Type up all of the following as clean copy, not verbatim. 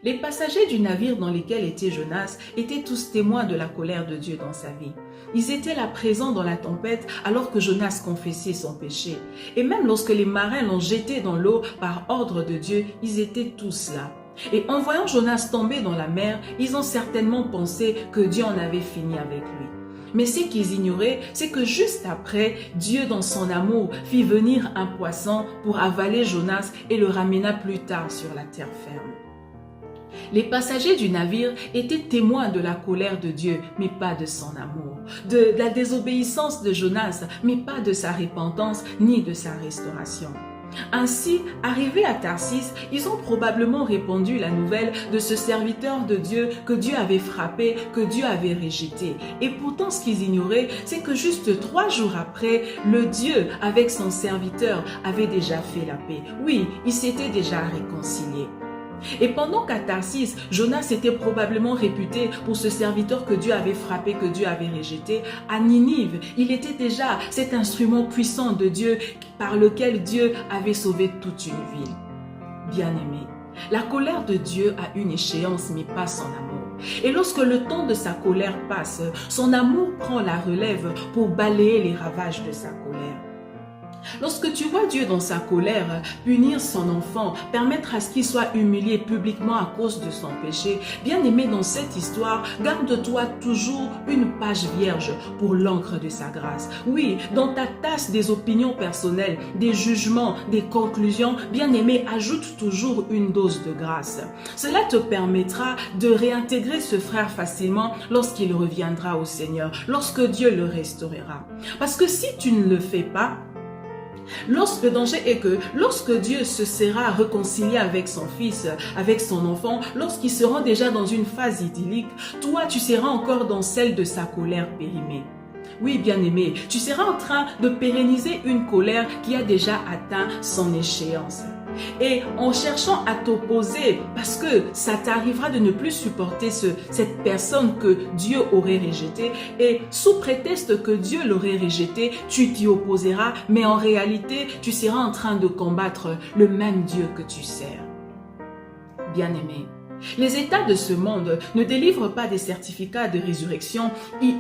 Les passagers du navire dans lequel était Jonas étaient tous témoins de la colère de Dieu dans sa vie. Ils étaient là présents dans la tempête alors que Jonas confessait son péché. Et même lorsque les marins l'ont jeté dans l'eau par ordre de Dieu, ils étaient tous là. Et en voyant Jonas tomber dans la mer, ils ont certainement pensé que Dieu en avait fini avec lui. Mais ce qu'ils ignoraient, c'est que juste après, Dieu dans son amour fit venir un poisson pour avaler Jonas et le ramena plus tard sur la terre ferme. Les passagers du navire étaient témoins de la colère de Dieu, mais pas de son amour, de la désobéissance de Jonas, mais pas de sa repentance ni de sa restauration. Ainsi, arrivés à Tarsis, ils ont probablement répandu la nouvelle de ce serviteur de Dieu que Dieu avait frappé, que Dieu avait rejeté. Et pourtant, ce qu'ils ignoraient, c'est que juste 3 jours après, le Dieu, avec son serviteur, avait déjà fait la paix. Oui, ils s'étaient déjà réconciliés. Et pendant qu'à Tarsis, Jonas était probablement réputé pour ce serviteur que Dieu avait frappé, que Dieu avait rejeté, à Ninive, il était déjà cet instrument puissant de Dieu par lequel Dieu avait sauvé toute une ville. Bien-aimé, la colère de Dieu a une échéance, mais pas son amour. Et lorsque le temps de sa colère passe, son amour prend la relève pour balayer les ravages de sa colère. Lorsque tu vois Dieu dans sa colère punir son enfant, permettre à ce qu'il soit humilié publiquement à cause de son péché, bien aimé, dans cette histoire, garde-toi toujours une page vierge pour l'encre de sa grâce. Oui, dans ta tasse des opinions personnelles, des jugements, des conclusions, bien aimé, ajoute toujours une dose de grâce. Cela te permettra de réintégrer ce frère facilement lorsqu'il reviendra au Seigneur, lorsque Dieu le restaurera. Parce que si tu ne le fais pas, le danger est que lorsque Dieu se sera réconcilié avec son fils, avec son enfant, lorsqu'ils seront déjà dans une phase idyllique, toi tu seras encore dans celle de sa colère périmée. Oui, bien-aimé, tu seras en train de pérenniser une colère qui a déjà atteint son échéance. Et en cherchant à t'opposer, parce que ça t'arrivera de ne plus supporter cette personne que Dieu aurait rejetée, et sous prétexte que Dieu l'aurait rejetée, tu t'y opposeras, mais en réalité, tu seras en train de combattre le même Dieu que tu sers. Bien-aimé, les États de ce monde ne délivrent pas des certificats de résurrection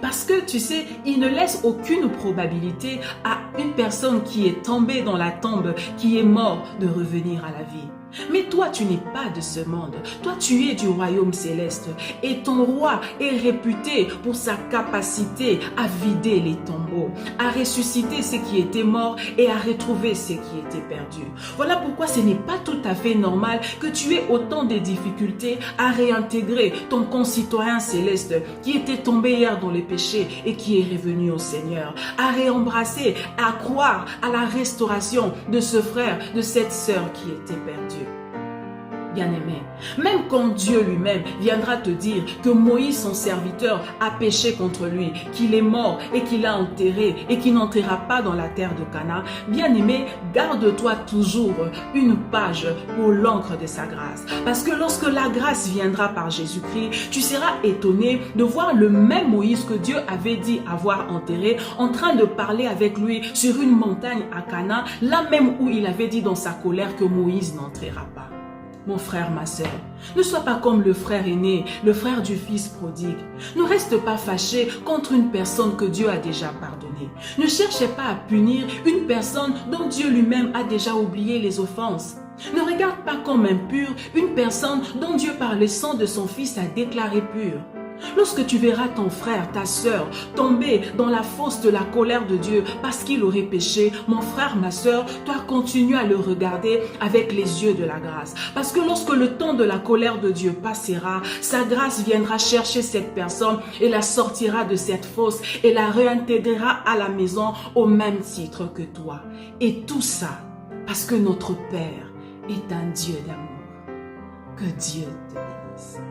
parce que, tu sais, ils ne laissent aucune probabilité à une personne qui est tombée dans la tombe, qui est morte, de revenir à la vie. Mais toi, tu n'es pas de ce monde. Toi, tu es du royaume céleste. Et ton roi est réputé pour sa capacité à vider les tombeaux, à ressusciter ceux qui étaient morts et à retrouver ceux qui étaient perdus. Voilà pourquoi ce n'est pas tout à fait normal que tu aies autant de difficultés à réintégrer ton concitoyen céleste qui était tombé hier dans les péchés et qui est revenu au Seigneur, à réembrasser, à croire à la restauration de ce frère, de cette sœur qui était perdue. Bien-aimé, même quand Dieu lui-même viendra te dire que Moïse, son serviteur, a péché contre lui, qu'il est mort et qu'il l'a enterré et qu'il n'enterrera pas dans la terre de Canaan, bien-aimé, garde-toi toujours une page pour l'encre de sa grâce. Parce que lorsque la grâce viendra par Jésus-Christ, tu seras étonné de voir le même Moïse que Dieu avait dit avoir enterré en train de parler avec lui sur une montagne à Canaan, là même où il avait dit dans sa colère que Moïse n'entrera pas. Mon frère, ma sœur, ne sois pas comme le frère aîné, le frère du fils prodigue. Ne reste pas fâché contre une personne que Dieu a déjà pardonnée. Ne cherchez pas à punir une personne dont Dieu lui-même a déjà oublié les offenses. Ne regarde pas comme impure une personne dont Dieu par le sang de son fils a déclaré pure. Lorsque tu verras ton frère, ta sœur, tomber dans la fosse de la colère de Dieu parce qu'il aurait péché, mon frère, ma sœur, toi continue à le regarder avec les yeux de la grâce. Parce que lorsque le temps de la colère de Dieu passera, sa grâce viendra chercher cette personne et la sortira de cette fosse et la réintégrera à la maison au même titre que toi. Et tout ça parce que notre Père est un Dieu d'amour. Que Dieu te bénisse.